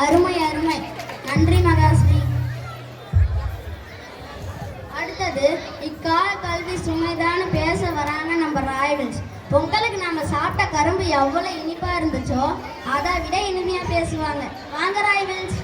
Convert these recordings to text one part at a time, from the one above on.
அருமை அருமை. நன்றி மகாஸ்ரீ. அடுத்தது இக்கால கல்வி சுமைதான்னு பேச வராங்க நம்ம ராயல்ஸ். பொங்கலுக்கு நாம சாப்பிட்ட கரும்பு எவ்வளவு இனிப்பா இருந்துச்சோ அதை விட இனிமையா பேசுவாங்க. வாங்க ராயல்ஸ்.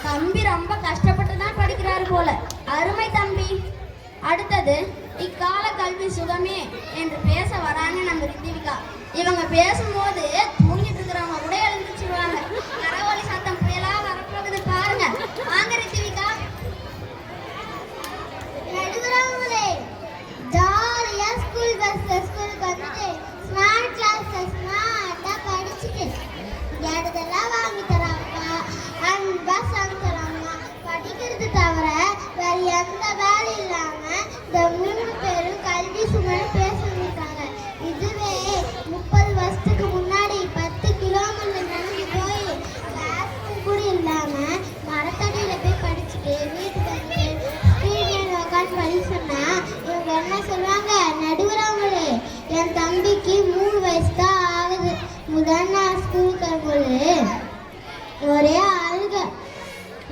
தம்பி ரொம்ப கஷ்டப்பட்டு தான் படிக்கிறாரு போல. அருமை தம்பி. அடுத்தது இக்கால கல்வி சுகமே என்று பேச வராங்க நம்ம ரித்திவிகா. இவங்க பேசும்போது தூங்கிட்டு இருக்கிறவங்க கூட எழுந்துச்சுருவாங்க. கரவொலி சத்தம் புயலா வரப்போகுது பாருங்க. வாங்க ரித்திவிகா. நடுவரவங்களே, ஜாலியா ஸ்கூல் ஸ்கூலுக்கு வந்துட்டு ஸ்மார்ட் கிளாஸ்ல ஸ்மார்ட்டா படிச்சுட்டு எடுத்தெல்லாம் வாங்கி தராங்க, அன்பா சாங் தராங்க. படிக்கிறது தவிர வேற எந்த வேலை இல்லாம இந்த 3 பேரும் கல்வி சுமைன்னு பேசிருக்காங்க. இதுவே 30 வருஷத்துக்கு முன்னாடி 10 கிலோமீட்டர் நடந்து போய் கிளாஸ் கூட இல்லாம மரத்தடியில போய் படிச்சுட்டு வீட்டுக்கு வந்து ஸ்க்ரீன் உட்காந்து படி சொன்னா இவங்க என்ன சொல்லுவாங்க? நடுவரவங்களே, என் தம்பிக்கு 3 வயசு தான் ஆகுது. முதல் நாள் ஸ்கூலுக்கு வரும்போது ஒரே அழுக,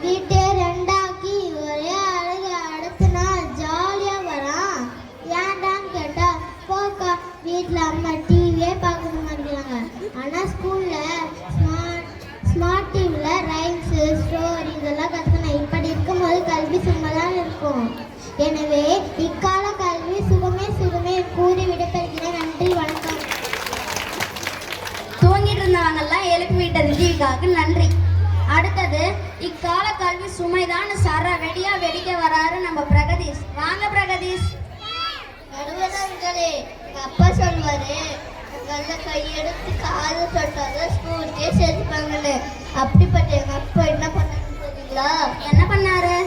வீட்டே 2ஆக்கி ஒரே அழுக. அடுத்த நாள் ஜாலியா வரான். ஏன்டான்னு கேட்டா, போக்கா வீட்டில் அம்மா டிவியே பார்க்க மாட்டேங்கிறாங்க. ஆனால் ஸ்கூலில் ஸ்மார்ட் டிவியில் ரைம்ஸு ஸ்டோரி இதெல்லாம் கற்றுக்கணும். இப்படி இருக்கும்போது கல்வி சும்மா தான் இருக்கும். எனவே இக்கால கல்வி சுகமே சுகமே கூறி விடைபெறுகிறேன். நன்றி, வணக்கம். தூங்கிட்டு இருந்தவங்கெல்லாம் எழுப்பி விட்ட ரித்திவிகாவுக்கு நன்றி. அடுத்தது இக்கால கல்வி சுமைதான் சர வெடியா வெடிக்க வராரு நம்ம பிரகதீஷ். வாங்க பிரகதீஷ். நடுவர்களே, அப்பா சொல்வாரு, நல்ல கையெடுத்து காது தொட்டாதான் ஸ்கூலுக்கே சேர்த்துப்பாங்கன்னு. அப்படிப்பட்ட எங்க அப்பா என்ன பண்ணாருன்னு தெரியுங்களா? என்ன பண்ணாரு?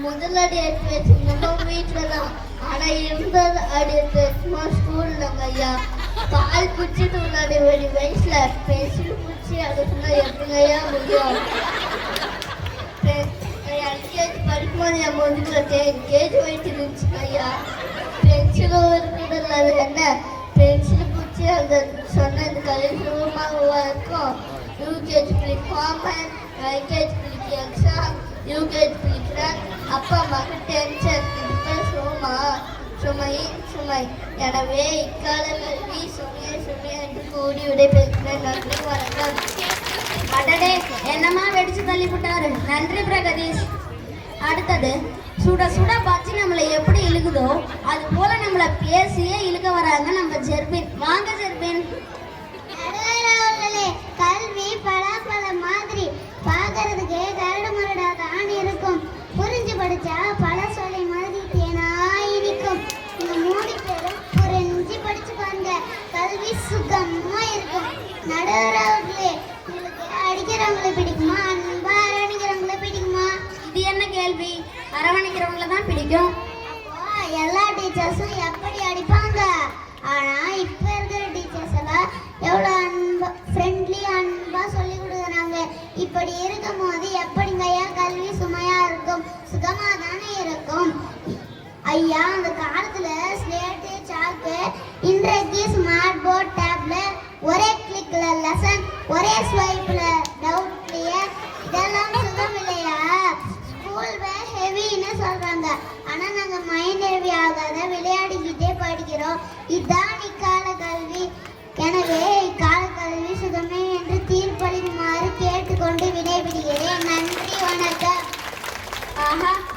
முதலடி எடுத்து வச்சுருந்தோம் வீட்டில் தான். ஆனால் இருந்தது அடி எடுத்து வச்சுமா ஸ்கூல்லங்க ஐயா. கால் பிடிச்சிட்டு உள்ளாடி ஒரு வயசில் பென்சில் பிடிச்சி அதை சொன்னால் எப்படிங்க ஐயா முடியும்? எல்கேஜி படிக்கும்போது என் முதல்ல கேஜி வயிற்று இருந்துச்சுங்க ஐயா. பென்சிலும் இருக்கிறது அது என்ன பென்சில் பிடிச்சி அந்த சொன்ன இந்த கல்வி சுகமாக இருக்கும். யூகேஜி பிடிக்காம எல்கேஜி பிடிக்க எக்ஸாம் யூகேஜி பிடிக்கிறேன். அப்பா அம்மாவுக்கு டென்ஷன் சுமை சுமை. எனவே இக்கால கல்வி சுமையை சுமை என்று கூடி விடைபெறுகிறேன். நன்றி, வணக்கம். அடடே, என்னமா வெடிச்சு தள்ளி விட்டாரு. நன்றி பிரகதீஷ். அடுத்தது சுட சுட பச்சி நம்மளை எப்படி இழுக்குதோ அது போல நம்மளை பேசியே இழுக்க வராங்க நம்ம ஜெர்பின். வாங்க ஜெர்பின். கல்வி பலாப்பழம் மாதிரி பார்க்கறதுக்கு கரடு மரடா தான் இருக்கும். புரிஞ்சு படிச்சா பல சொல்லி மாதிரி தேனா இருக்கும். இந்த 3 பேரும் புரிஞ்சு படிச்சு பாருங்க, கல்வி சுகமா இருக்கும். நடுவர்களே, உங்களுக்கு அடிக்கிறவங்களை பிடிக்குமா, அன்பா அரவணைக்கிறவங்களை பிடிக்குமா? இது என்ன கேள்வி? அரவணைக்கிறவங்களை தான் பிடிக்கும். அப்போ எல்லா டீச்சர்ஸும் எப்படி அடிப்பாங்க? ஆனா இப்ப இருக்கிற டீச்சர்ஸ் எல்லாம் எவ்வளவு அன்பா ஃப்ரெண்ட்லி அன்பா சொல்லி கொடுக்குறாங்க. இப்படி இருக்கும் போது எப்படிங்க ஐயா கல்வி சுமையா இருக்கும்? சுகமா தானே இருக்கும் ஐயா. அந்த காலத்துல ஸ்லேட்டு சாக்கு, இன்றைக்கு ஸ்மார்ட் போர்ட் டேப்லெட், ஒரே கிளிக்ல லெசன், ஒரே ஸ்வைப்ல டவுட் கிளியர். இதெல்லாம் சுகம் இல்லையா? ஸ்கூல் ஹெவின்னு சொல்றாங்க, ஆனா நாங்க மைண்ட் ஹெவி ஆகாத விளையாடிக்கிட்டே படிக்கிறோம். இதுதான் இக்கால கல்வி. எனவே இக்கால கல்வி சுகமே என்று தீர்ப்பளிக்குமாறு கேட்டுக்கொண்டு விடைபெறுகிறேன். நன்றி.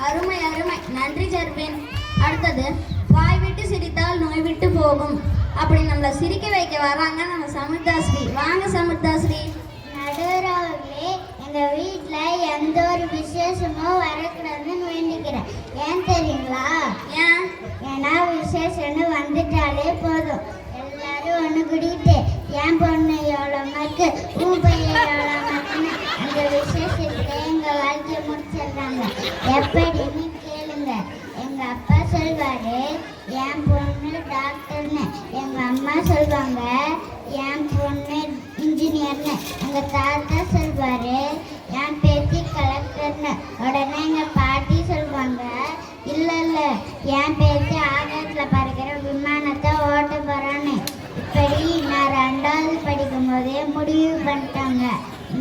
அருமை அருமை, நன்றி ஜெர்வின். அடுத்தது, வாய் விட்டு சிரித்தால் நோய் விட்டு போகும். அப்படி நம்மளை சிரிக்க வைக்க வராங்க நம்ம சமுர்தாஸ்ரீ. வாங்க சமுர்தாஸ்ரீ. நடுவர்களே, எங்க வீட்ல எந்த ஒரு விசேஷமும் வரக்கூடாதுன்னு வேண்டிக்கிறேன். ஏன் தெரியுங்களா? ஏன்? ஏன்னா விசேஷம்னு வந்துட்டாலே போதும் எல்லாரும் ஒன்று கூட்டிகிட்டு என் பொண்ணு எவ்வளோ மார்க்கு, உன் பையன் எவ்வளோ மார்க்குன்னு அந்த விசேஷத்துல எங்க வாழ்க்கையை முடிச்சிடுறாங்க. எப்படின்னு கேளுங்க. எங்க அப்பா சொல்வாரு என் பொண்ணு டாக்டர்னு, எங்க அம்மா சொல்வாங்க என் பொண்ணு இன்ஜினியர்னு, எங்க தாத்தா சொல்வாரு என் பேத்தி கலெக்டர்னு. உடனே எங்க பாட்டி சொல்வாங்க இல்ல இல்ல என் பேத்தி ஆகாயத்துல பறக்கிற விமானத்தை ஓட்ட போறான்னு. இப்படி நான் 2வது படிக்கும் போதே முடிவு பண்ணிட்டாங்க,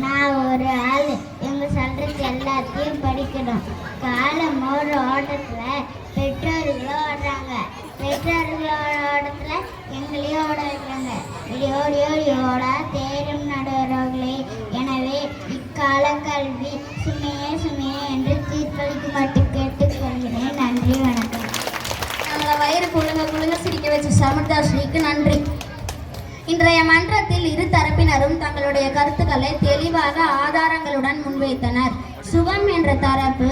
நான் ஒரு ஆள் இவங்க சொல்றது எல்லாத்தையும் படிக்கணும். காலம் ஒரு ஓட்டத்துல பெற்றோர்களும் ஓடுறாங்க, பெற்றோர்களோட ஓட்டத்துல எங்களையும் ஓட வைக்கிறாங்க. இப்படி ஓடி ஓடி ஓடா தேரும் நடுவர்களே. எனவே இக்கால கல்வி சுமையே சுமையே என்று தீர்ப்பளிக்கு மட்டும் கேட்டுக்கொள்கிறேன். நன்றி, வணக்கம். நம்மளை வயிறு குழுங்க குழுங்க சிரிக்க வச்ச சமுர்தாஸ்ரீக்கு நன்றி. இன்றைய மன்றத்தில் இரு தரப்பினரும் தங்களுடைய கருத்துக்களை தெளிவாக ஆதாரங்களுடன் முன்வைத்தனர். சுகம் என்ற தரப்பு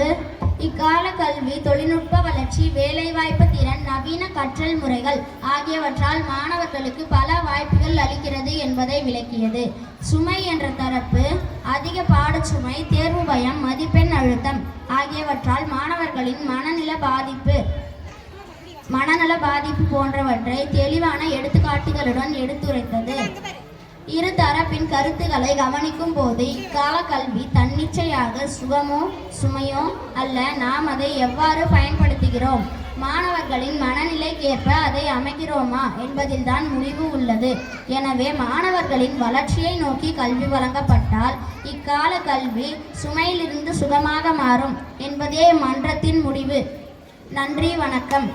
இக்கால கல்வி, தொழில்நுட்ப வளர்ச்சி, வேலைவாய்ப்பு திறன், நவீன கற்றல் முறைகள் ஆகியவற்றால் மாணவர்களுக்கு பல வாய்ப்புகள் அளிக்கிறது என்பதை விளக்கியது. சுமை என்ற தரப்பு அதிக பாடச்சுமை, தேர்வு பயம், மதிப்பெண் அழுத்தம் ஆகியவற்றால் மாணவர்களின் மனநல பாதிப்பு போன்றவற்றை தெளிவான எடுத்துக்காட்டுகளுடன் எடுத்துரைத்தது. இரு தரப்பின் கருத்துக்களை கவனிக்கும் போது இக்கால கல்வி தன்னிச்சையாக சுகமோ சுமையோ அல்ல, நாம் அதை எவ்வாறு பயன்படுத்துகிறோம், மாணவர்களின் மனநிலைக்கேற்ப அதை அமைக்கிறோமா என்பதில்தான் முடிவு உள்ளது. எனவே மாணவர்களின் வளர்ச்சியை நோக்கி கல்வி வழங்கப்பட்டால் இக்கால கல்வி சுமையிலிருந்து சுகமாக மாறும் என்பதே மன்றத்தின் முடிவு. நன்றி, வணக்கம்.